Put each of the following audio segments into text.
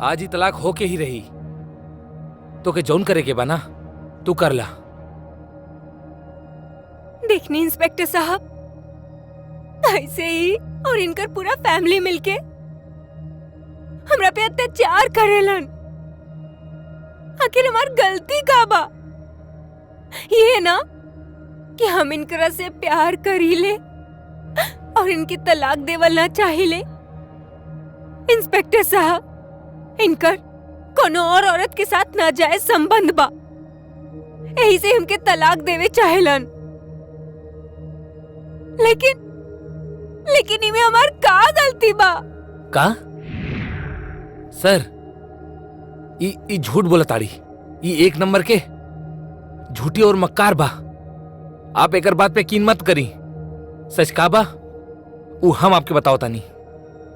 आज ही तलाक होके ही रही। तो के जौन करे के बना तू कर ला। देखनी इंस्पेक्टर साहब, ऐसे ही और इनकर पूरा फैमिली मिलके हमरा पे अत्याचार करेलन। आखिर हमार गलती का बा? ये ना कि हम इनकरा से प्यार करीले और इनकी तलाक देवल ना चाहिए। इंस्पेक्टर साहब, इनकर कोनो और औरत के साथ नाजायज संबंध बा, यही से उनके तलाक देवे चाहेलन। लेकिन इमे हमार का गलती बा? का सर ई झूठ बोला ताड़ी। ई एक नंबर के झूठी और मक्कार बा। आप एकर बात पे यकीन मत करी। सच का बा वो हम आपके बताओ तानी।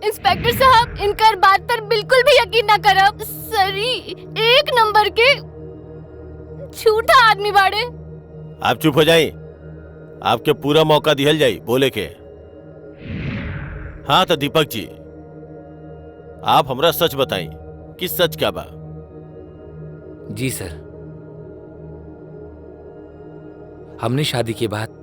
इंस्पेक्टर साहब, इनकर बात पर बिल्कुल भी यकीन ना करब। सरी एक नंबर के झूठा आदमी बाड़े। आप चुप हो जाइए। आपके पूरा मौका दिहल जाई बोले के। हाँ तो दीपक जी, आप हमरा सच बताई कि सच क्या बा? जी सर, हमने शादी के बाद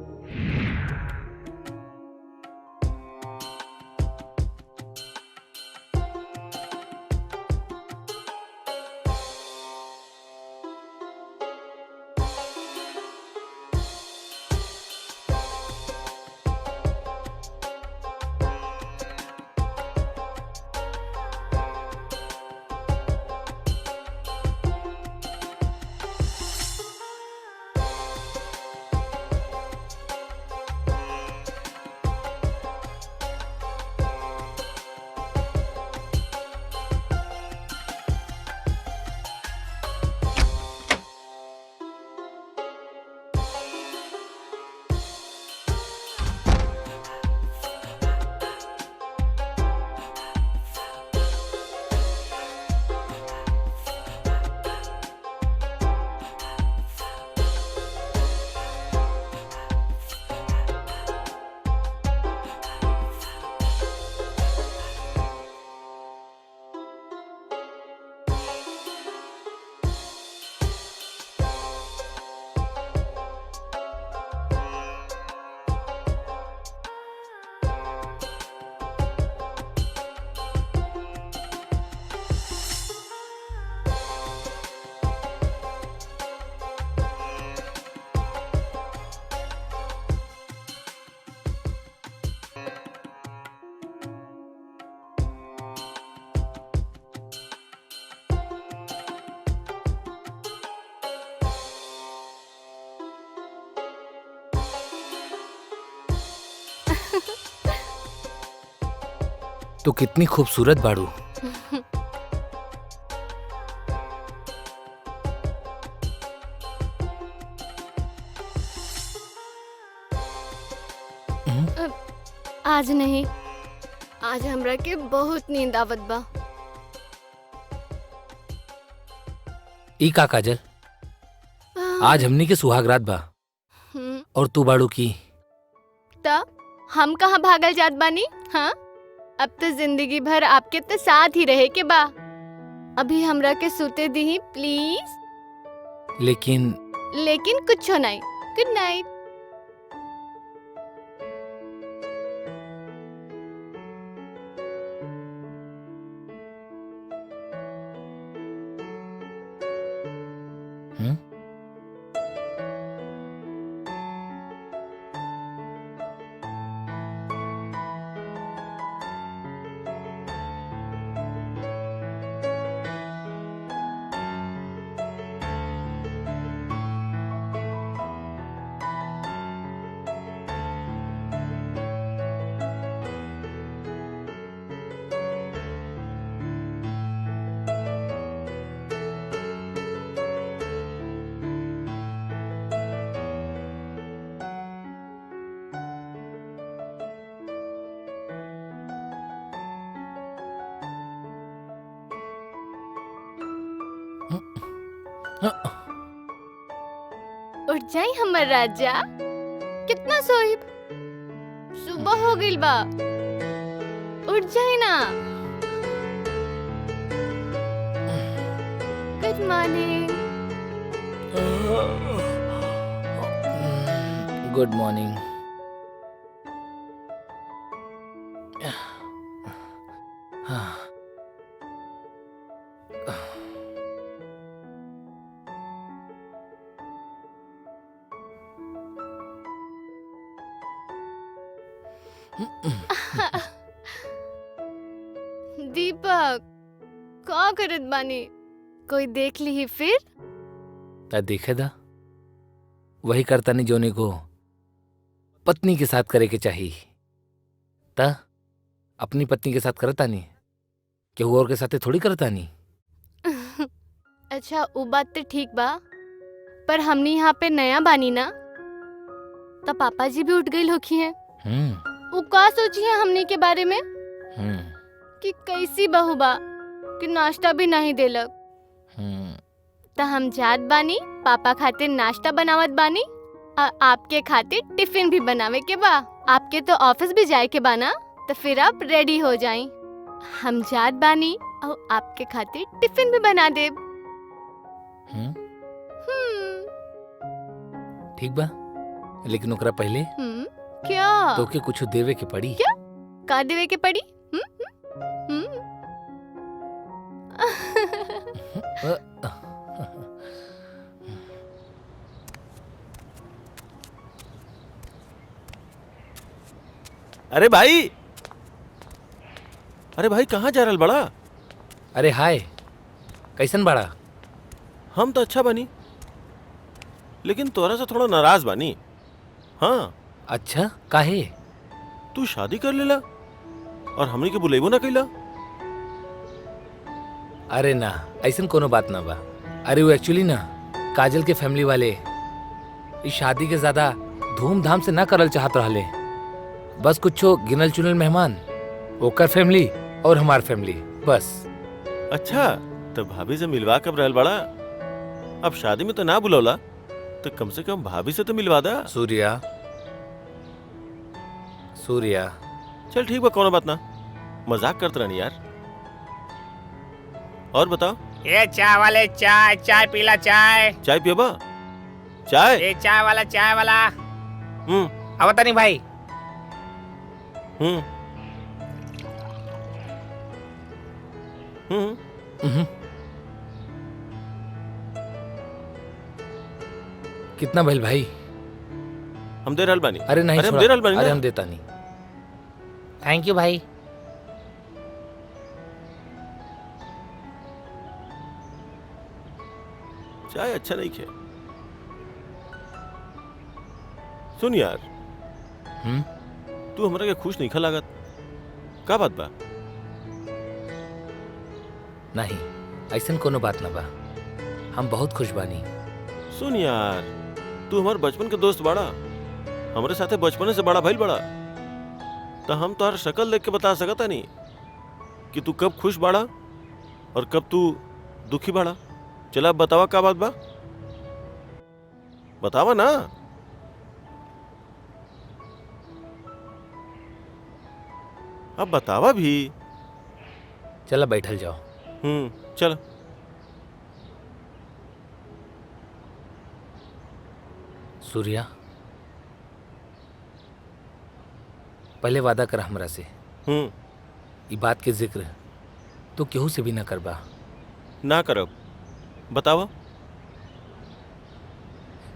तो कितनी खूबसूरत बाड़ू। आज नहीं, आज हमरा के बहुत नींद आवत बा। ई का काजल, आज हमनी के सुहाग रात बा और तू बाड़ू की। त हम कहाँ भागल जात बानी? हाँ, अब तो जिंदगी भर आपके तो साथ ही रहे के बा। अभी हमरा के सूते दी प्लीज। लेकिन कुछ नहीं। Good night. उठ जाई हमर राजा। कितना सोइब? सुबह हो गइल बा। उठ जाई ना। Good morning. Good morning. Deepak का करत बानी? कोई देख ली ही फिर? ता देखे दा वही करता नहीं जोने को पत्नी के साथ करे के चाहिए। ता अपनी पत्नी के साथ करता नहीं, केहू और के साथ थोड़ी करता नहीं। अच्छा वो बात तो ठीक बा, पर हमनी यहाँ पे नया बानी ना, तब पापा जी भी उठ गई होखी हैं। वो का सोची है हमनी के बारे में कि कैसी बहू बा कि नाश्ता भी नहीं देलक। तो हम जात बानी, पापा खातिर नाश्ता बनावत बानी और आपके खातिर टिफिन भी बनावे के बा। आपके तो ऑफिस भी जाए के बा ना, तो फिर आप रेडी हो जाएं। हम जात बानी और आपके खातिर टिफिन भी बना दे। ठीक बा, लेकिन ओकरा पहले क्या तो के कुछ देवे के पड़ी। क्या का देवे के पड़ी? अरे भाई, अरे भाई कहाँ जा रहल बड़ा? अरे हाय, कैसन बाड़ा? हम तो अच्छा बनी, लेकिन तोरा से थोड़ा नाराज बानी। हाँ अच्छा काहे? तू शादी कर लेला और हमनी के बुलेबो ना कैला। अरे ना, ऐसन कोनो बात ना बा। अरे वो एक्चुअली ना काजल के फैमिली वाले इस शादी के ज्यादा धूमधाम से ना करल चाहत रहले। बस कुछो गिनल चुनल मेहमान, ओकर फैमिली और हमार फैमिली, बस। अच्छा तो भाभी से मिलवा कब रहल बड़ा? अब शादी में तो ना बुलौला, तो कम से कम भाभी से तो मिलवा दा। सूर्या, सूर्या। चल ठीक बा, कोनो बात ना, मजाक करते रहनी यार। और बताओ। ये चाय वाले, चाय चाय पीला, चाय चाय पियबा? चाय? ये चाय वाला, चाय वाला। अब नहीं भाई। कितना भइल भाई? हम दे रहल बानी। अरे नहीं, अरे हम दे रहल बानी अरे ना। हम देता नहीं। थैंक यू भाई। चाय अच्छा नहीं खे। सुन यार, तू हमरा के खुश नहीं खा लागत, का बात बा? नहीं, ऐसन कोनो बात ना बा, हम बहुत खुश बानी। सुन यार, तू हमार बचपन के दोस्त बाड़ा, हमारे साथे बचपने से बड़ा भइल बड़ा, तो हम तोहर शक्ल देख के बता सकता नहीं कि तू कब खुश बाड़ा और कब तू दुखी बाड़ा। चला अब बतावा का बात बा, बतावा ना। अब बतावा भी। चला बैठल जाओ। चल। सूर्या, पहले वादा कर हमरा से, ई बात के जिक्र तो केहू से भी ना करबा। ना करब, बतावा।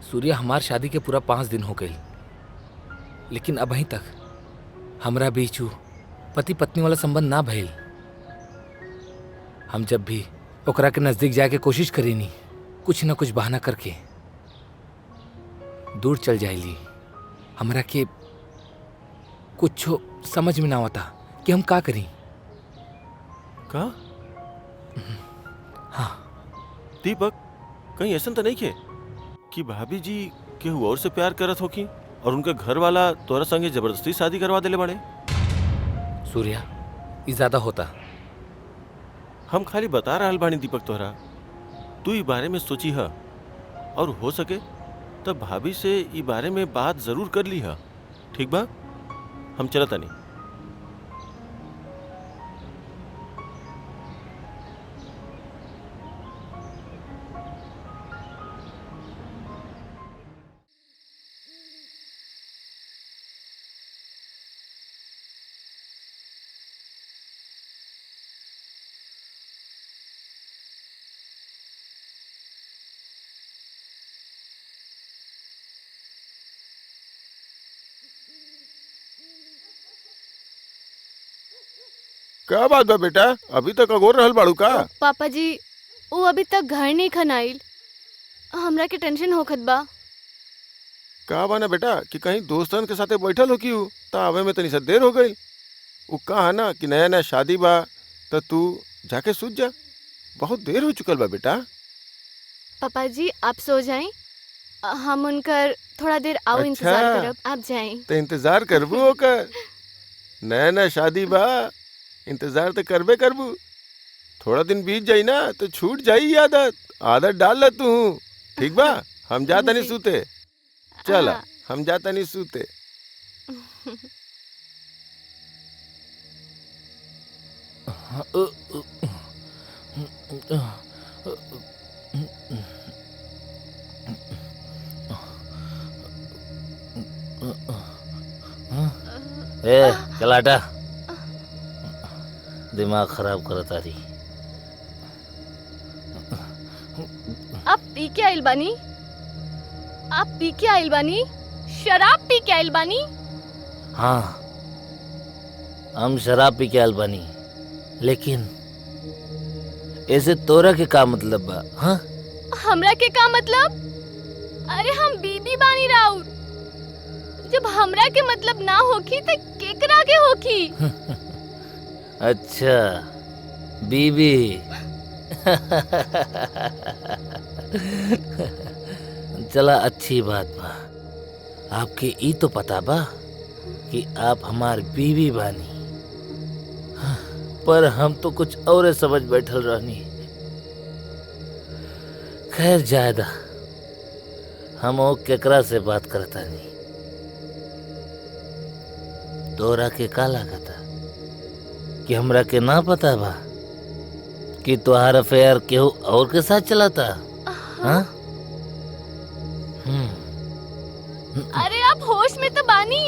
सूर्या, हमार शादी के पूरा 5 दिन हो गई, लेकिन अभी तक हमरा बीच पति पत्नी वाला संबंध ना भइल। हम जब भी ओकरा के नजदीक जाए के कोशिश करीनी, कुछ न कुछ बहाना करके दूर चल जाइली। हमरा के कुछ समझ में ना आता कि हम का करी। का? हाँ दीपक, कहीं ऐसा तो नहीं खे कि भाभी जी केहू और से प्यार करत होकी और उनका घर वाला तोरा संगे जबरदस्ती शादी करवा देले बड़े? सूर्या, ई ज्यादा होता। हम खाली बता रहल बानी दीपक तोहरा, तू ई बारे में सोची है और हो सके तब भाभी से ई बारे में बात जरूर कर ली है। ठीक बा, हम चलता नहीं। क्या बात बा बेटा, अभी तक अगोर रहल बाड़ू का? पापा जी वो अभी तक घर नहीं खनाइल। हमरा के टेंशन होखत बा। का बा ना बेटा कि कहीं दोस्तन के साथे बैठल हो कि ता आवे में तनी सा देर हो गई। वो कहा ना कि नया नया शादी बा, तो तू जाके सूत जा, बहुत देर हो चुकल बा बेटा। पापा जी आप सो जाएं, हम उनकर थोड़ा देर और इंतजार अच्छा। करब, आप जाएं। तो इंतजार करबू ओकर? नया नया शादी बा, इंतजार तो करबे करबू। थोड़ा दिन बीत जाई ना तो छूट जाई आदत। आदत डाल ला तू, ठीक बा? हम जाता नहीं जी। सूते। चल हाँ। हम जाता नहीं सूते। ए चल हटा, दिमाग खराब करत आ रही। आप पी के आइल बानी? आप पी के आइल बानी? शराब पी के आइल बानी? हाँ हम शराब पी के आइल बानी, लेकिन ऐसे तोरा के का मतलब बा? हाँ हमरा के का मतलब? अरे हम बीबी बानी राउर। जब हमरा के मतलब ना होखी तो केकरा के होखी? अच्छा बीबी। चला अच्छी बात बा, आपके ई तो पता बा कि आप हमार बीवी बानी, पर हम तो कुछ और समझ बैठल रहनी। खैर जायदा, हम ओ केकरा से बात करता नहीं। तोरा के का लागता कि हमरा के ना पता बा कि तोहार अफेयर केहू और के साथ चलाता? हाँ? अरे आप होश में तो बानी?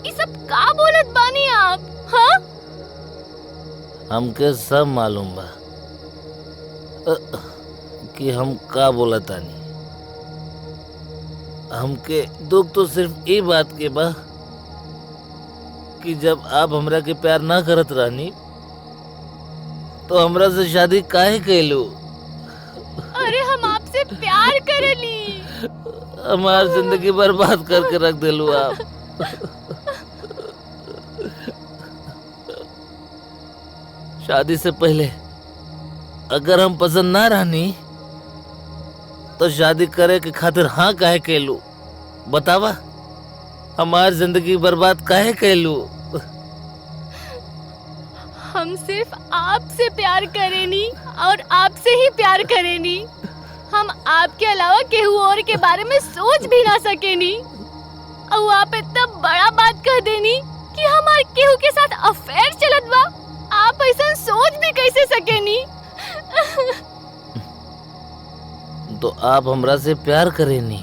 ये सब का बोलत बानी आप? हाँ? हमके सब मालूम बा कि हम का बोलतानी। हमके दुख तो सिर्फ ये बात के बा कि जब आप हमरा के प्यार ना करत रहनी तो हमरा से शादी काहे कैलू? अरे हम आपसे प्यार करेली। हमार जिंदगी बर्बाद करके रख दिलू आप। शादी से पहले अगर हम पसंद ना रहनी तो शादी करे के खातिर हाँ काहे कैलू? बतावा, हमार जिंदगी बर्बाद काहे कैलू? हम सिर्फ आपसे प्यार करेनी और आपसे ही प्यार करेनी। हम आपके अलावा केहू और के बारे में सोच भी ना सकेनी। और आप इतना बड़ा बात कह देनी कि हमार केहू के साथ अफेयर चलत बा। आप ऐसा सोच भी कैसे सकेनी? तो आप हमरा से प्यार करेनी?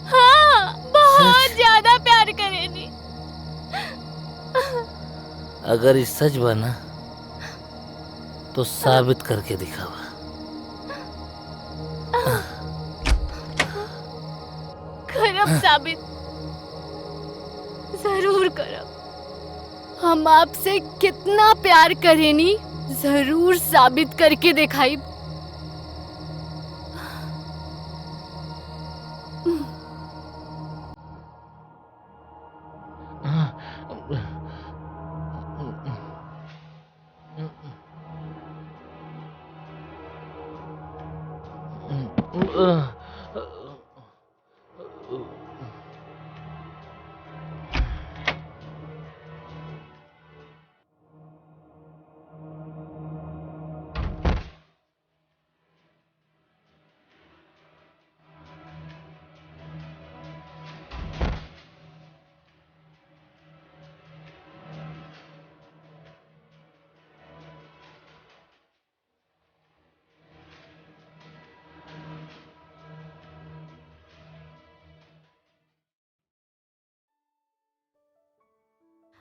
हाँ, बहुत ज्यादा प्यार करेनी। अगर ये सच बना तो साबित करके दिखावा। करब साबित, जरूर करब। हम आपसे कितना प्यार करेनी जरूर साबित करके दिखाई।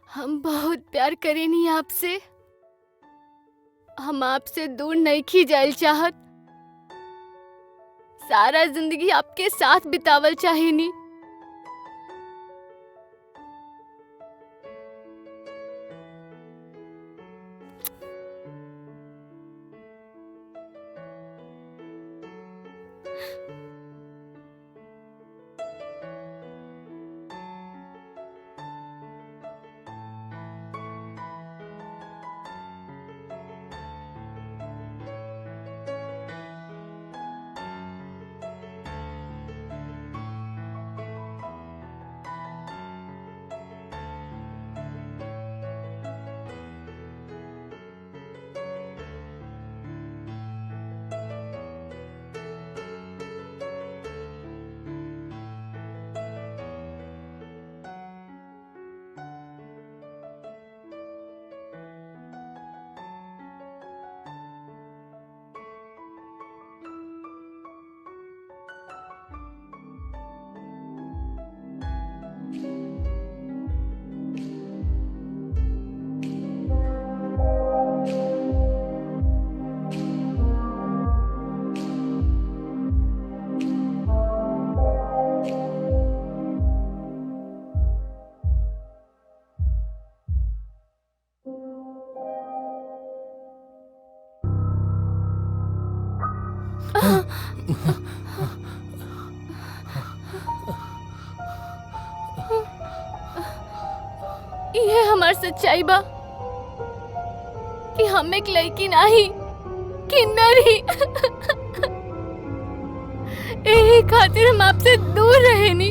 हम बहुत प्यार करेनी आपसे। हम आपसे दूर नहीं खी जायल चाहत। सारा जिंदगी आपके साथ बितावल चाहेनी। ये हमार सच्चाई बा कि हम एक लड़की नहीं किन्नर ही एही खातिर हम आपसे दूर रहे नी।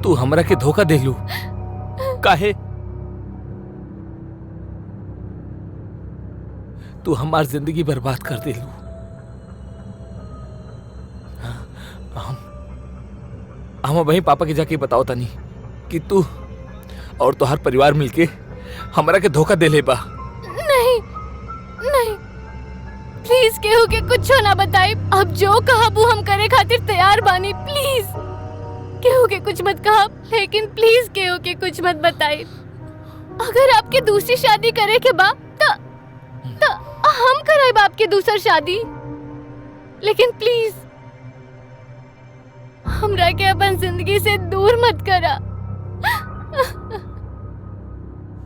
तू हमरा के धोखा दे लू काहे? तू हमार जिंदगी बर्बाद कर दे लू। हम वहीं पापा के जाके बताओ तनी कि तू और तोहार परिवार मिलके हमरा के धोखा दे ले बा। नहीं नहीं, प्लीज केहू के कुछ ना बताई। अब जो कहा वो हम करे खातिर तैयार बानी। प्लीज केहू के कुछ मत कहा, लेकिन प्लीज केहू के कुछ मत बताई। अगर आपके दूसरी शादी करे के बा तो हम कराए आपके दूसर शादी, लेकिन प्लीज हमरा के अपन जिंदगी से दूर मत करा।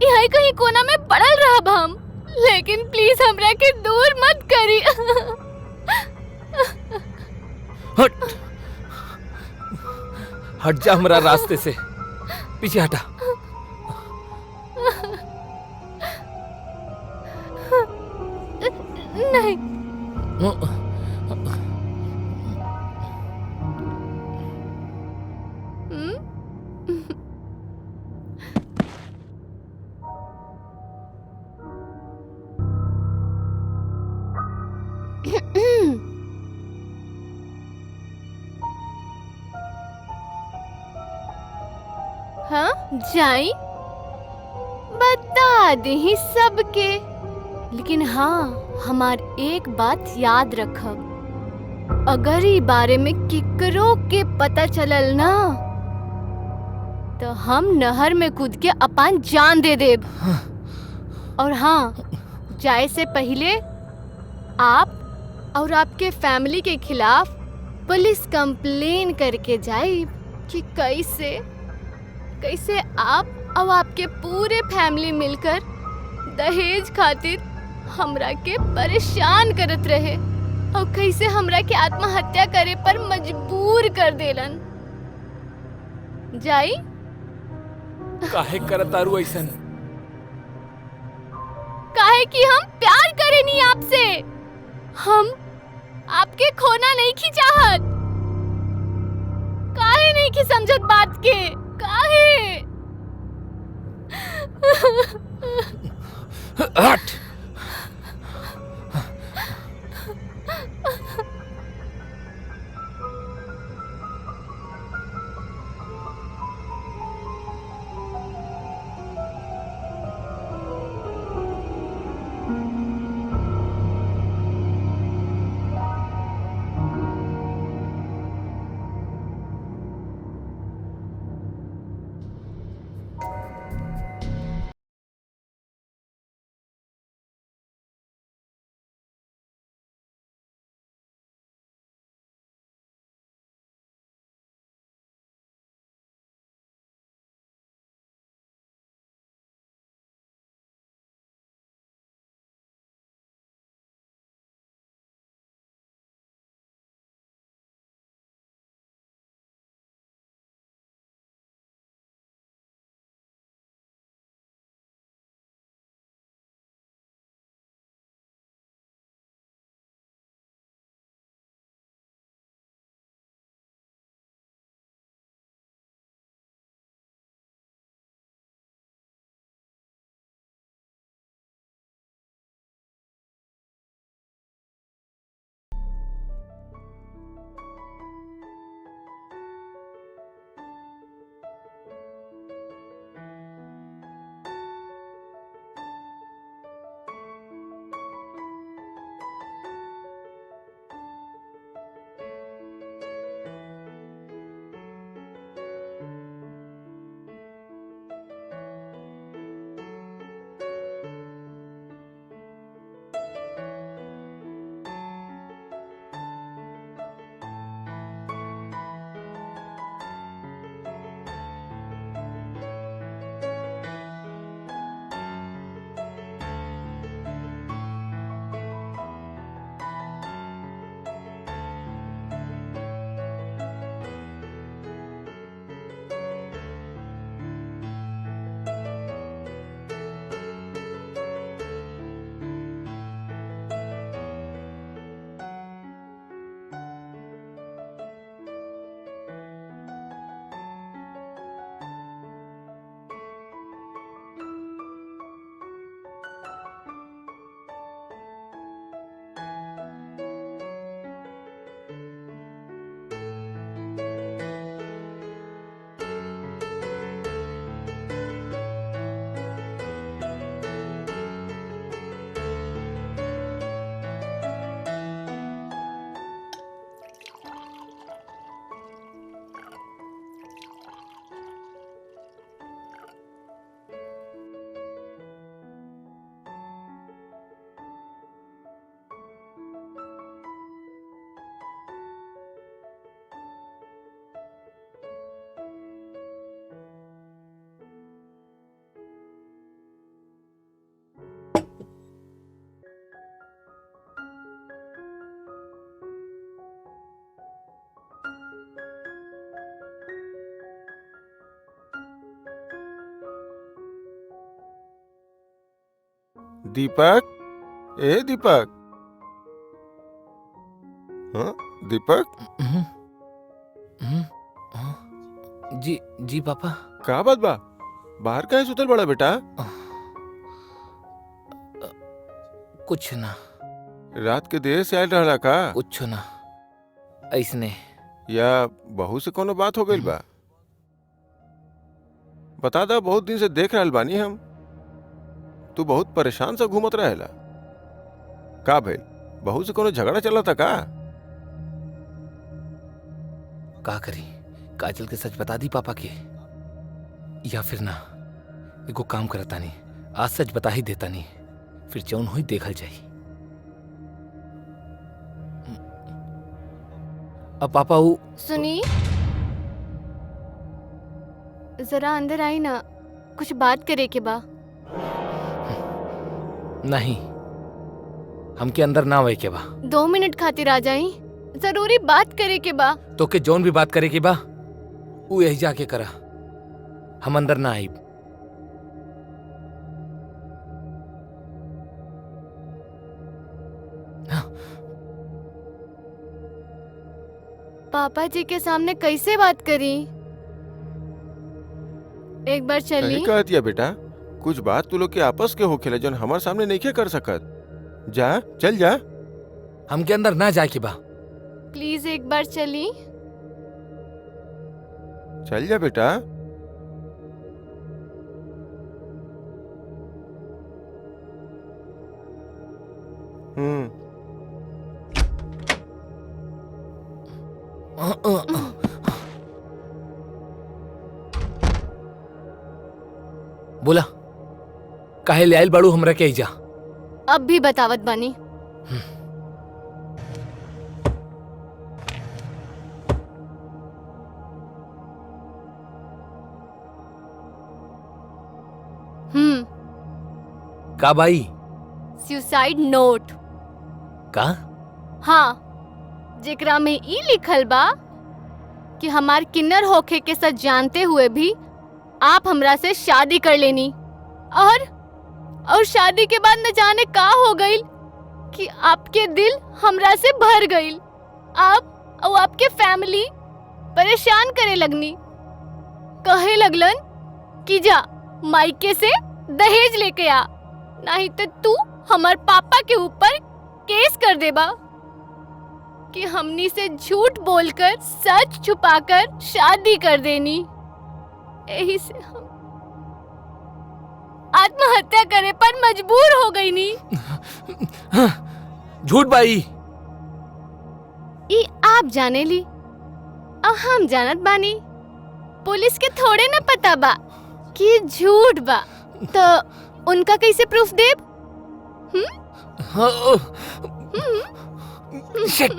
यहाँ कहीं कोना में पड़ल रहा हम, लेकिन प्लीज हमरा के दूर मत करी। हट हट जा हमरा रास्ते से, पीछे हटा। नहीं, हाँ जाई बता दे ही सबके, लेकिन हाँ हमार एक बात याद रखब, अगर ई बारे में किकरो के पता चलल ना तो हम नहर में कूद के अपन जान दे देब। और हाँ, जाए से पहले आप और आपके फैमिली के खिलाफ पुलिस कंप्लेन करके जाए कि कैसे कैसे आप और आपके पूरे फैमिली मिलकर दहेज खातिर हमरा के परेशान करत रहे और कैसे हमरा के आत्महत्या करे पर मजबूर कर देलन। जाई काहे करत तारू ऐसन? काहे कि हम प्यार करेनी आपसे, हम आपके खोना नहीं की चाहत। काहे नहीं की समझत बात के, काहे? हट। दीपक, ए दीपक। हाँ दीपक, हम्म, जी जी पापा। का बात बा? बाहर काहे सुतल बड़ा बेटा? कुछ ना, रात के देर से आयल रहला का? कुछ ना, ऐसने। या बहू से कोनो बात हो गइल बा? बता दा, बहुत दिन से देख रहल बानी हम, तू बहुत परेशान सा घूमत रहेला। का भइल, बहू से कोनो झगड़ा चला था का? का करी, काजल के सच बता दी पापा के, या फिर ना एगो काम करता नहीं, आज सच बता ही देता नहीं, फिर जौन हुई देखल जाई। अब पापा वो सुनी, जरा अंदर आई ना, कुछ बात करे के बा। नहीं, हमके अंदर ना आवे के बा। 2 मिनट खातिर आ जाई, जरूरी बात करे के बा। तो के जौन भी बात करे के बा वो यही जाके करा, हम अंदर ना आई। पापा जी के सामने कैसे बात करी? एक बार चली। सही कहत या बेटा, कुछ बात तू लोग के आपस के होखेला जौन हमार सामने नहीं कर सकत। जा, चल जा। हमके अंदर ना जाए के बा। प्लीज एक बार चली। चल जा बेटा। बोला, काहे ले आइल बाड़ू हमरा के जा? अब भी बतावत बानी। का भाई? Suicide note. का? हाँ, जेकरा में ई लिखल बा कि हमार किन्नर होखे के सच जानते हुए भी आप हमरा से शादी कर लेनी, और शादी के बाद न जाने का हो गइल कि आपके दिल हमरा से भर गइल। आप और आपके फैमिली परेशान करे लगनी, कहे लगलन कि जा मायके से दहेज लेके आ, नहीं तो तू हमार पापा के ऊपर केस कर देबा कि हमनी से झूठ बोलकर सच छुपाकर शादी कर देनी। यही से हम आत्महत्या करे पर मजबूर हो गई नी। झूठ भाई। ई आप जाने ली और हम जानत बानी, पुलिस के थोड़े न पता बा कि झूठ बा, तो उनका कैसे प्रूफ देब? शिट।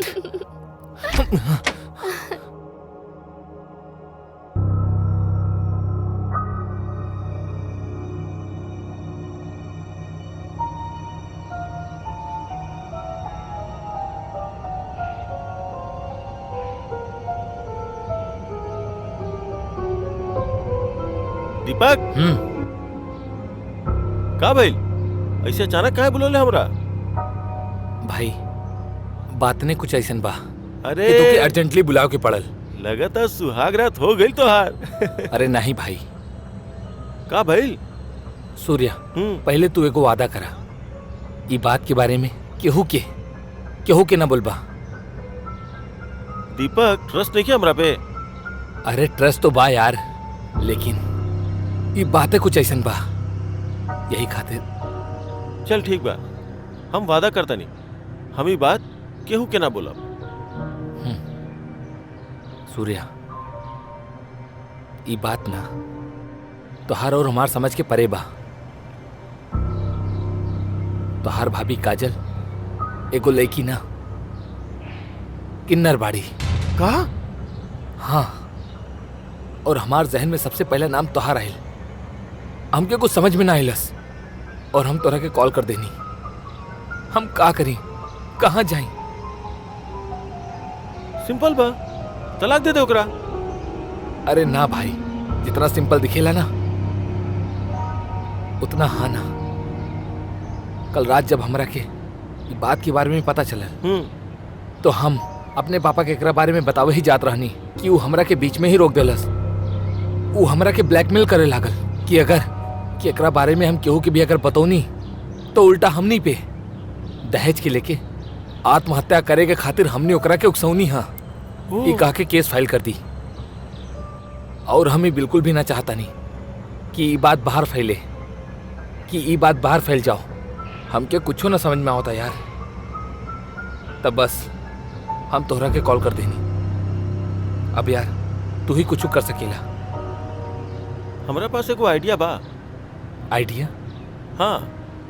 दीपक, का भइल? ऐसे अचानक काहे बुलौले हमरा? भाई, बात ने कुछ ऐसन बा अरे कि तोके अर्जेंटली बुलाव के पड़ल। लगता सुहाग रात हो गई तोहार। अरे नहीं भाई। का भइल? सूर्या, पहले तू एगो वादा करा, ई बात के बारे में केहू के ना बोलबा। दीपक, ट्रस्ट नहीं किया हमरा पे? अरे ट्रस्ट तो बा यार, लेकिन ये बातें कुछ ऐसन बा, यही खातिर। चल ठीक बा, हम वादा करता नहीं, हम ही बात केहू के ना बोलब। सूर्या, ये बात ना तोहार और हमार समझ के परे बा। तोहार भाभी काजल एगो लड़की ना किन्नर बाड़ी। का? हाँ, और हमार जहन में सबसे पहला नाम तोहार आयल। हमके कुछ समझ में ना आइलस और हम तोरा के कॉल कर देनी। हम का करी, कहाँ जाई? सिंपल बा, तलाक दे दे ओकरा। अरे ना भाई, जितना सिंपल दिखेला ना उतना हाँ ना। कल रात जब हमरा के ई बात के बारे में पता चला तो हम अपने पापा के एकरा बारे में बतावे ही जात रहनी कि वो हमरा के बीच में ही रोक देलस। वो हमरा के ब्लैकमेल करे लागल कि एकरा बारे में हम केहू के भी अगर बतौनी तो उल्टा हमनी पे दहेज के लेके आत्महत्या करे के खातिर हमने ओकरा के उकसौनी हाँ ये कहा के केस फाइल कर दी। और हम बिल्कुल भी ना चाहता नहीं कि ये बात बाहर फैले, कि ये बात बाहर फैल जाओ। हमके कुछ ना समझ में आता यार। तब बस हम तोहरा के कॉल कर देनी। अब यार तू ही कुछ कर सकेला। हमारा पास एगो आइडिया बा। आइडिया? हाँ,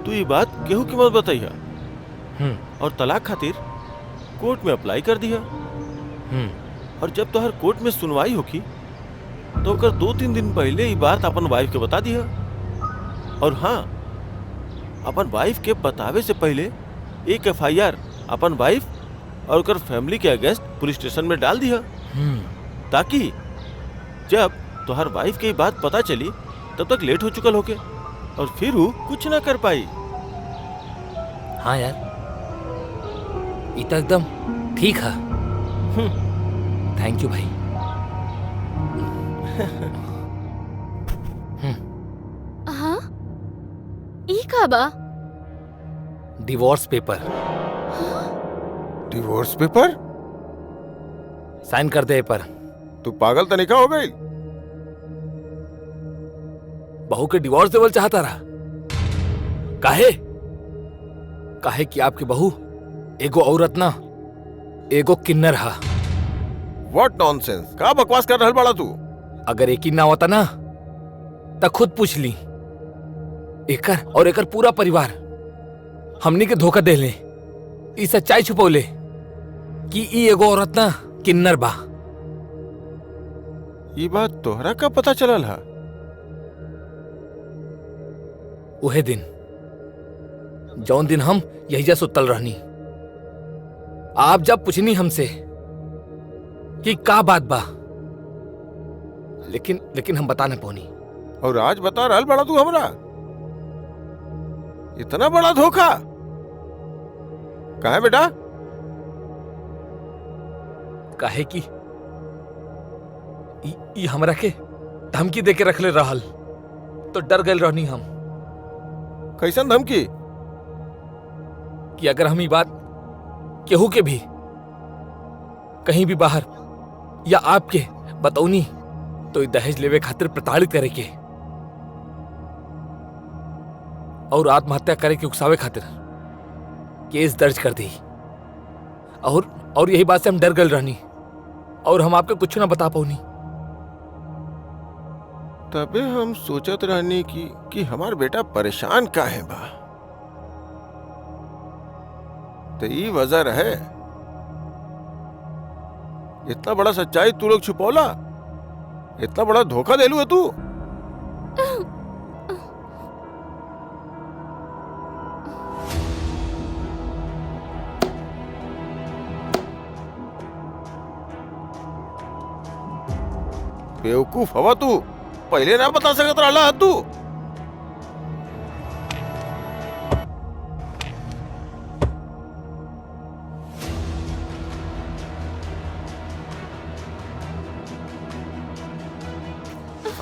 तू ये बात केहू की मत बताइया और तलाक खातिर कोर्ट में अप्लाई कर दिया। और जब तोहर कोर्ट में सुनवाई होगी तो ओकर 2-3 दिन पहले ये बात अपन वाइफ के बता दिया। और हाँ, अपन वाइफ के बतावे से पहले एक FIR अपन वाइफ और ओकर फैमिली के अगेंस्ट पुलिस स्टेशन में डाल दिया, ताकि जब तोहर वाइफ के बात पता चली तब तक लेट हो चुकल होके और फिर वो कुछ ना कर पाई। हाँ यार, ये तो एकदम ठीक है। थैंक यू भाई। हाँ, ई का बा? Divorce paper. Divorce paper? Sign कर दे पर। तू पागल तनिका हो गई? बहू के डिवोर्स देवल चाहता रहा। काहे कि आपकी बहू एगो औरत ना एगो किन्नर हा। व्हाट नॉनसेंस, का बकवास कर रहल बाड़ा तू? अगर एक ही ना होता ना तो खुद पूछ ली। एकर और एकर पूरा परिवार हमनी के धोखा दे ले, ई सच्चाई छुपौले कि ई एगो औरत ना किन्नर बा। ये बात तोहरा का पता चलल हा? उहे दिन जौन दिन हम यही जा सुतल रहनी, आप जब पूछनी हमसे कि का बात बा, लेकिन हम बता न पौनी। और आज बता रहल बड़ा तू हमरा? इतना बड़ा धोखा? कहाँ है बेटा? काहे कि ई हमरा के धमकी दे के रखले रहल तो डर गए रहनी हम कैसन धमकी? कि अगर हम ये बात केहू के भी कहीं भी बाहर या आपके बतौनी तो दहेज लेवे खातिर प्रताड़ित करे के और आत्महत्या करे के उकसावे खातिर केस दर्ज कर दी। और यही बात से हम डर गए रहनी और हम आपके कुछ ना बता पौनी। तबे हम सोचत रहनी कि हमार बेटा परेशान काहे बा। तो ई वजह रहे। इतना बड़ा सच्चाई तू लोग छुपौला? इतना बड़ा धोखा देलू है तू? बेवकूफ हवा तू, पहले ना बता सकत रहला तू।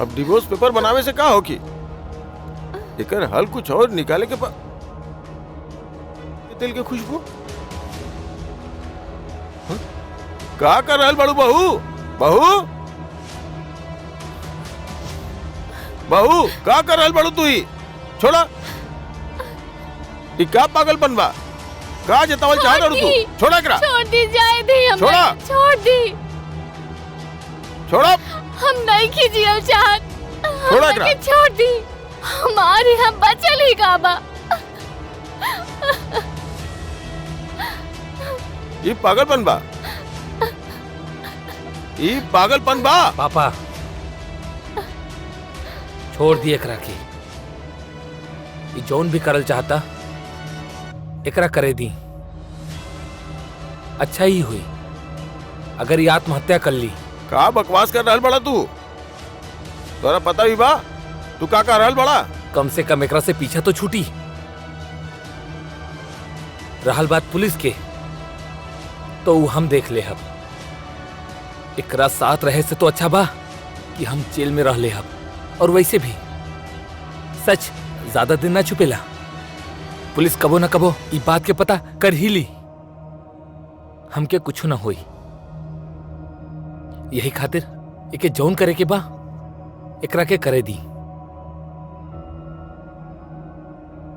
अब डिवोर्स पेपर बनावे से का होगी? एकर हल कुछ और निकाले के तेल के खुशबू का कर रहल बड़ू? बहू का कर रहल बड़ू? तू ही छोड़ा। का पागलपन बा? का जतावल चाह रहा तू? छोड़ा करा। छोड़ दी, जाए दी हम। छोड़ा। छोड़ दी। छोड़ा। हम नहीं खींचियल चाहत। छोड़ा करा। छोड़ दी। हमारे हम बचल ही काबा। ये पागलपन बा। ये पागलपन बा। पापा छोड़ दिए एकरा के। ये जौन भी करल चाहता एकरा करे दी। अच्छा ही हुई अगर ये आत्महत्या कर ली। का बकवास कर रहल बड़ा तू? तोरा पता भी बा तू का कर रहल बड़ा? कम से कम एकरा से पीछा तो छूटी। रहल बात पुलिस के, तो ऊ हम देख ले हब। एकरा साथ रहे से तो अच्छा बा कि हम जेल में रह ले हब। और वैसे भी सच ज्यादा दिन ना छुपेला। पुलिस कबो ना कबो ई बात के पता कर ही ली। हमके कुछ ना होई। यही खातिर एके जौन करे के बा एकरा के करे दी।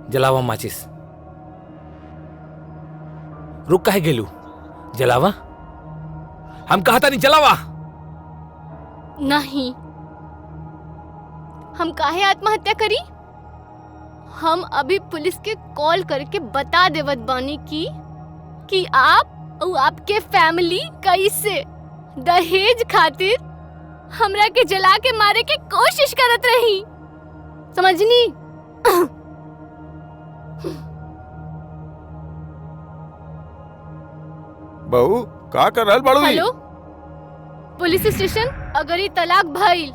जलावा माचिस। रुक काहे गेलू? जलावा। हम कहा था नहीं जलावा। नहीं, हम काहे आत्महत्या करी? हम अभी पुलिस के कॉल करके बता देवत बानी कि आप और आपके फैमिली कैसे दहेज खातिर हमरा के जला के मारे के कोशिश करत रही। समझनी? बहू का कर रहल बाड़ू? Hello police station. अगर ये तलाक भइल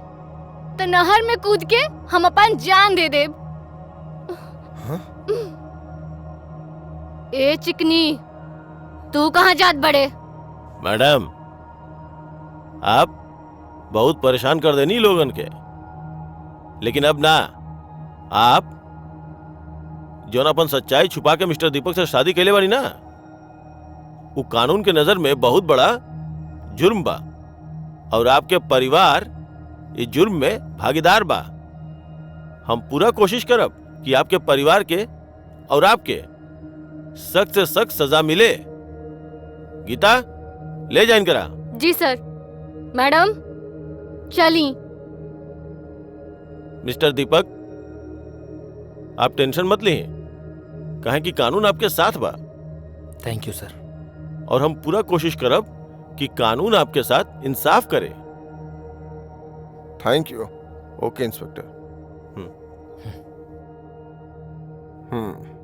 तो नहर में कूद के हम अपन जान दे देब। ए चिकनी, तू कहाँ जात बड़े? मैडम, आप बहुत परेशान कर देनी लोगन के, लेकिन अब ना। आप जो अपन सच्चाई छुपा के मिस्टर दीपक से शादी कैले बानी ना, वो कानून के नजर में बहुत बड़ा जुर्म बा। और आपके परिवार इस जुर्म में भागीदार बा। हम पूरा कोशिश करब कि आपके परिवार के और आपके सख्त से सख्त सजा मिले। गीता, ले जाइन करा। जी सर। मैडम चली। मिस्टर दीपक, आप टेंशन मत लीजिए, कहें कि कानून आपके साथ बा। थैंक यू सर। और हम पूरा कोशिश करब कि कानून आपके साथ इंसाफ करे। Thank you. Okay inspector. Hmm.